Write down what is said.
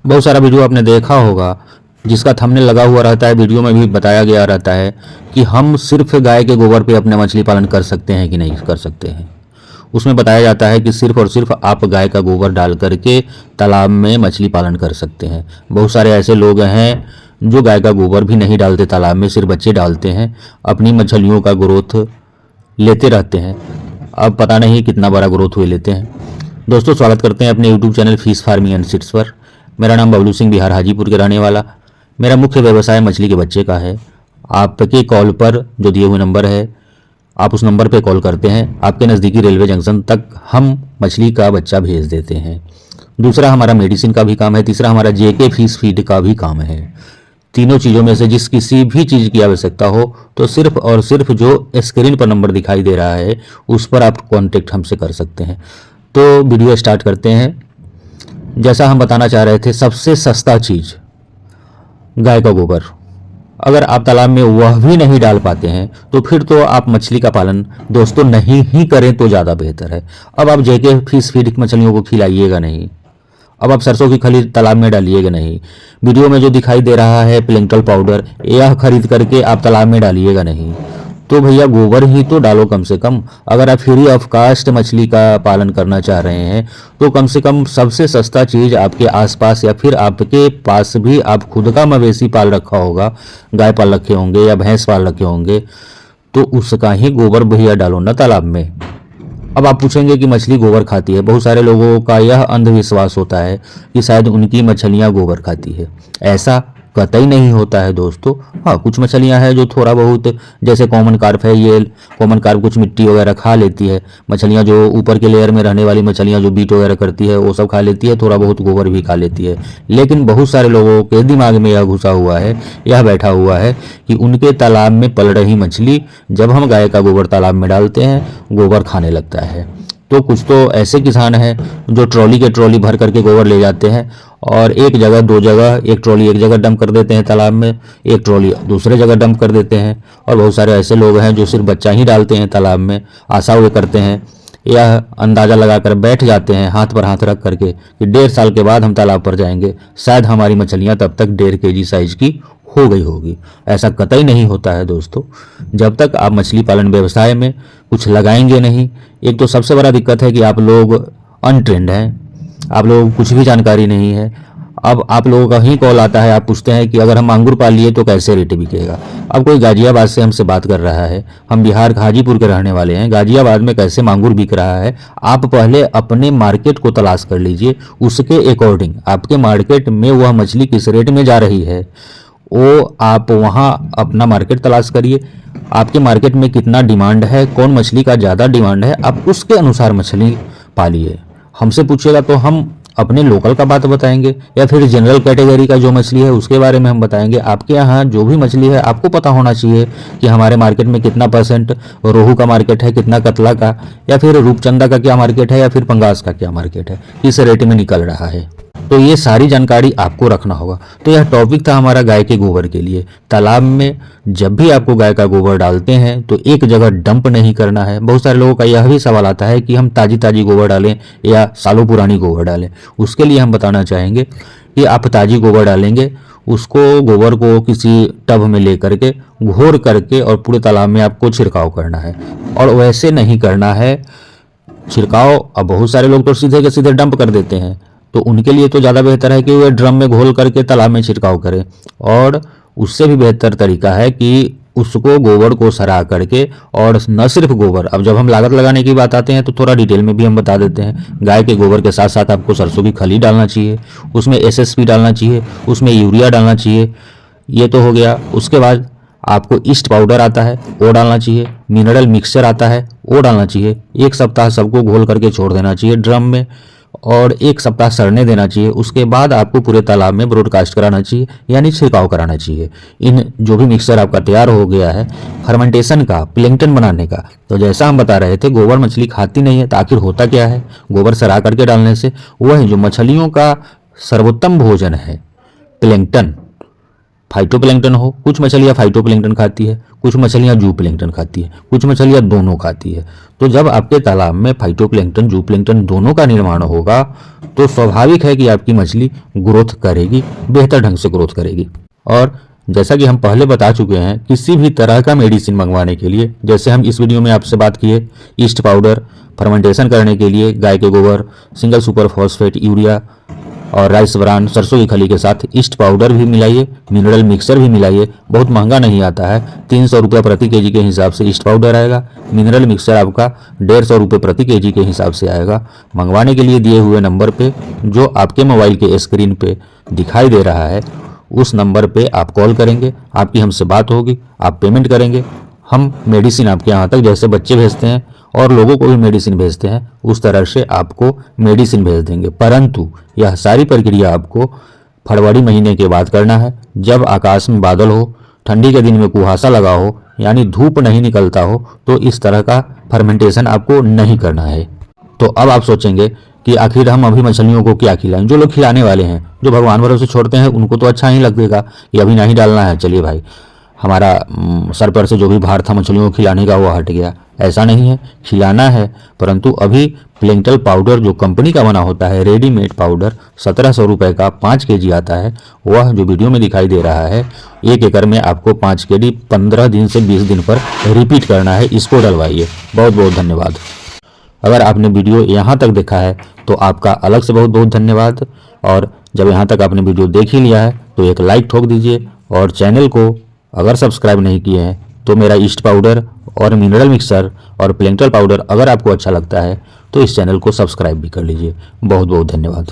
बहुत सारा वीडियो आपने देखा होगा जिसका थंबनेल लगा हुआ रहता है, वीडियो में भी बताया गया रहता है कि हम सिर्फ गाय के गोबर पे अपने मछली पालन कर सकते हैं कि नहीं कर सकते हैं। उसमें बताया जाता है कि सिर्फ और सिर्फ आप गाय का गोबर डाल करके तालाब में मछली पालन कर सकते हैं। बहुत सारे ऐसे लोग हैं जो गाय का गोबर भी नहीं डालते तालाब में, सिर्फ बच्चे डालते हैं, अपनी मछलियों का ग्रोथ लेते रहते हैं। अब पता नहीं कितना बड़ा ग्रोथ हुए लेते हैं। दोस्तों, स्वागत करते हैं अपने YouTube channel fish farming and seeds पर। मेरा नाम बबलू सिंह, बिहार हाजीपुर के रहने वाला। मेरा मुख्य व्यवसाय मछली के बच्चे का है। आपके कॉल पर जो दिए हुए नंबर है, आप उस नंबर पर कॉल करते हैं, आपके नज़दीकी रेलवे जंक्शन तक हम मछली का बच्चा भेज देते हैं। दूसरा हमारा मेडिसिन का भी काम है। तीसरा हमारा जेके फिश फीड का भी काम है। तीनों चीज़ों में से जिस किसी भी चीज़ की आवश्यकता हो तो सिर्फ और सिर्फ जो स्क्रीन पर नंबर दिखाई दे रहा है उस पर आप कांटेक्ट हमसे कर सकते हैं। तो वीडियो स्टार्ट करते हैं। जैसा हम बताना चाह रहे थे, सबसे सस्ता चीज़ गाय का गोबर। अगर आप तालाब में वह भी नहीं डाल पाते हैं तो फिर तो आप मछली का पालन दोस्तों नहीं ही करें तो ज़्यादा बेहतर है। अब आप जेके फिश फीड मछलियों को खिलाइएगा नहीं। अब आप सरसों की खली तालाब में डालिएगा नहीं। वीडियो में जो दिखाई दे रहा है प्लैंक्टन पाउडर, यह खरीद करके आप तालाब में डालिएगा नहीं। तो भैया गोबर ही तो डालो कम से कम। अगर आप फ्री ऑफ कास्ट मछली का पालन करना चाह रहे हैं तो कम से कम सबसे सस्ता चीज़ आपके आसपास या फिर आपके पास भी आप खुद का मवेशी पाल रखा होगा, गाय पाल रखे होंगे या भैंस पाल रखे होंगे, तो उसका ही गोबर भैया डालो ना तालाब में। अब आप पूछेंगे कि मछली गोबर खाती है। बहुत सारे लोगों का यह अंधविश्वास होता है कि शायद उनकी मछलियां गोबर खाती है। ऐसा कतई नहीं होता है दोस्तों। हाँ, कुछ मछलियां हैं जो थोड़ा बहुत, जैसे कॉमन कार्प है, ये कॉमन कार्प कुछ मिट्टी वगैरह खा लेती है। मछलियां जो ऊपर के लेयर में रहने वाली मछलियां जो बीट वगैरह करती है वो सब खा लेती है, थोड़ा बहुत गोबर भी खा लेती है। लेकिन बहुत सारे लोगों के दिमाग में यह घुसा हुआ है, यह बैठा हुआ है कि उनके तालाब में पल रही मछली जब हम गाय का गोबर तालाब में डालते हैं गोबर खाने लगता है। तो कुछ तो ऐसे किसान हैं जो ट्रॉली के ट्रॉली भर करके गोबर ले जाते हैं और एक जगह दो जगह, एक ट्रॉली एक जगह डंप कर देते हैं तालाब में, एक ट्रॉली दूसरे जगह डंप कर देते हैं। और बहुत सारे ऐसे लोग हैं जो सिर्फ बच्चा ही डालते हैं तालाब में, आशा हुए करते हैं, यह अंदाज़ा लगाकर बैठ जाते हैं हाथ पर हाथ रख करके कि 1.5 साल के बाद हम तालाब पर जाएंगे, शायद हमारी मछलियाँ तब तक 1.5 kg साइज़ की हो गई होगी। ऐसा कतई नहीं होता है दोस्तों। जब तक आप मछली पालन व्यवसाय में कुछ लगाएंगे नहीं, एक तो सबसे बड़ा दिक्कत है कि आप लोग अनट्रेंड हैं, आप लोगों को कुछ भी जानकारी नहीं है। अब आप लोगों का ही कॉल आता है, आप पूछते हैं कि अगर हम मांगुर पाल लिए तो कैसे रेट बिकेगा। अब कोई गाजियाबाद से हमसे बात कर रहा है, हम बिहार हाजीपुर के रहने वाले हैं, गाजियाबाद में कैसे मांगुर बिक रहा है, आप पहले अपने मार्केट को तलाश कर लीजिए। उसके अकॉर्डिंग आपके मार्केट में वह मछली किस रेट में जा रही है वो आप वहाँ अपना मार्केट तलाश करिए। आपके मार्केट में कितना डिमांड है, कौन मछली का ज़्यादा डिमांड है, आप उसके अनुसार मछली पालिए। हमसे पूछिएगा तो हम अपने लोकल का बात बताएंगे या फिर जनरल कैटेगरी का जो मछली है उसके बारे में हम बताएंगे। आपके यहाँ जो भी मछली है आपको पता होना चाहिए कि हमारे मार्केट में कितना % रोहू का मार्केट है, कितना कतला का, या फिर रूपचंदा का क्या मार्केट है, या फिर पंगास का क्या मार्केट है, किस रेट में निकल रहा है। तो ये सारी जानकारी आपको रखना होगा। तो यह टॉपिक था हमारा गाय के गोबर के लिए। तालाब में जब भी आपको गाय का गोबर डालते हैं तो एक जगह डंप नहीं करना है। बहुत सारे लोगों का यह भी सवाल आता है कि हम ताजी ताजी गोबर डालें या सालों पुरानी गोबर डालें। उसके लिए हम बताना चाहेंगे कि आप ताजी गोबर डालेंगे, उसको गोबर को किसी टब में ले करके घोर करके और पूरे तालाब में आपको छिड़काव करना है। और वैसे नहीं करना है छिड़काव। अब बहुत सारे लोग तो सीधे के सीधे डंप कर देते हैं, तो उनके लिए तो ज़्यादा बेहतर है कि वे ड्रम में घोल करके तालाब में छिड़काव करें। और उससे भी बेहतर तरीका है कि उसको गोबर को सरा करके, और न सिर्फ गोबर, अब जब हम लागत लगाने की बात आते हैं तो थोड़ा डिटेल में भी हम बता देते हैं। गाय के गोबर के साथ साथ आपको सरसों की खली डालना चाहिए, उसमें SSP डालना चाहिए, उसमें यूरिया डालना चाहिए। ये तो हो गया। उसके बाद आपको ईस्ट पाउडर आता है वो डालना चाहिए, मिनरल मिक्सचर आता है वो डालना चाहिए। 1 सप्ताह सबको घोल करके छोड़ देना चाहिए ड्रम में और 1 सप्ताह सड़ने देना चाहिए। उसके बाद आपको पूरे तालाब में ब्रॉडकास्ट कराना चाहिए, यानी छिड़काव कराना चाहिए। इन जो भी मिक्सचर आपका तैयार हो गया है फर्मेंटेशन का, प्लैंक्टन बनाने का, तो जैसा हम बता रहे थे गोबर मछली खाती नहीं है, तो आखिर होता क्या है? गोबर सरा करके डालने से वह जो मछलियों का सर्वोत्तम भोजन है प्लैंक्टन, फाइटोप्लैंक्टन हो, कुछ मछलियाँ फाइटोप्लैंक्टन खाती है, कुछ मछलियाँ जू प्लैंकटन खाती है, कुछ मछलियाँ दोनों खाती है। तो जब आपके तालाब में फाइटोप्लैंकटन जू प्लैंकटन दोनों का निर्माण होगा तो स्वाभाविक है कि आपकी मछली ग्रोथ करेगी, बेहतर ढंग से ग्रोथ करेगी। और जैसा कि हम पहले बता चुके हैं, किसी भी तरह का मेडिसिन मंगवाने के लिए, जैसे हम इस वीडियो में आपसे बात किए, ईस्ट पाउडर फर्मेंटेशन करने के लिए गाय के गोबर, सिंगल सुपर फॉस्फेट यूरिया और राइस ब्रान सरसों की खली के साथ ईस्ट पाउडर भी मिलाइए, मिनरल मिक्सर भी मिलाइए। बहुत महंगा नहीं आता है, 300 रुपये प्रति केजी के हिसाब से ईस्ट पाउडर आएगा, मिनरल मिक्सर आपका 150 रुपये प्रति केजी के हिसाब से आएगा। मंगवाने के लिए दिए हुए नंबर पे, जो आपके मोबाइल के स्क्रीन पे दिखाई दे रहा है, उस नंबर पे आप कॉल करेंगे, आपकी हमसे बात होगी, आप पेमेंट करेंगे, हम मेडिसिन आपके यहाँ तक, जैसे बच्चे भेजते हैं और लोगों को भी मेडिसिन भेजते हैं, उस तरह से आपको मेडिसिन भेज देंगे। परंतु यह सारी प्रक्रिया आपको फरवरी महीने के बाद करना है, जब आकाश में बादल हो, ठंडी के दिन में कुहासा लगा हो, यानी धूप नहीं निकलता हो, तो इस तरह का फर्मेंटेशन आपको नहीं करना है। तो अब आप सोचेंगे कि आखिर हम अभी मछलियों को क्या खिलाएं। जो लोग खिलाने वाले हैं, जो भगवान भरोसे छोड़ते हैं, उनको तो अच्छा ही लगेगा कि अभी नहीं डालना है, चलिए भाई हमारा सर पर से जो भी भार था मछलियों को खिलाने का वो हट गया। ऐसा नहीं है, खिलाना है, परंतु अभी प्लैंकटन पाउडर जो कंपनी का बना होता है, रेडीमेड पाउडर 1700 रुपये का 5 केजी आता है, वह जो वीडियो में दिखाई दे रहा है, 1 एकड़ में आपको 5 केजी 15 दिन से 20 दिन पर रिपीट करना है, इसको डलवाइए। बहुत बहुत धन्यवाद। अगर आपने वीडियो यहाँ तक देखा है तो आपका अलग से बहुत बहुत धन्यवाद। और जब यहाँ तक आपने वीडियो देख ही लिया है तो एक लाइक ठोक दीजिए, और चैनल को अगर सब्सक्राइब नहीं किए हैं तो मेरा ईस्ट पाउडर और मिनरल मिक्सर और प्लैंकटन पाउडर अगर आपको अच्छा लगता है तो इस चैनल को सब्सक्राइब भी कर लीजिए। बहुत बहुत धन्यवाद।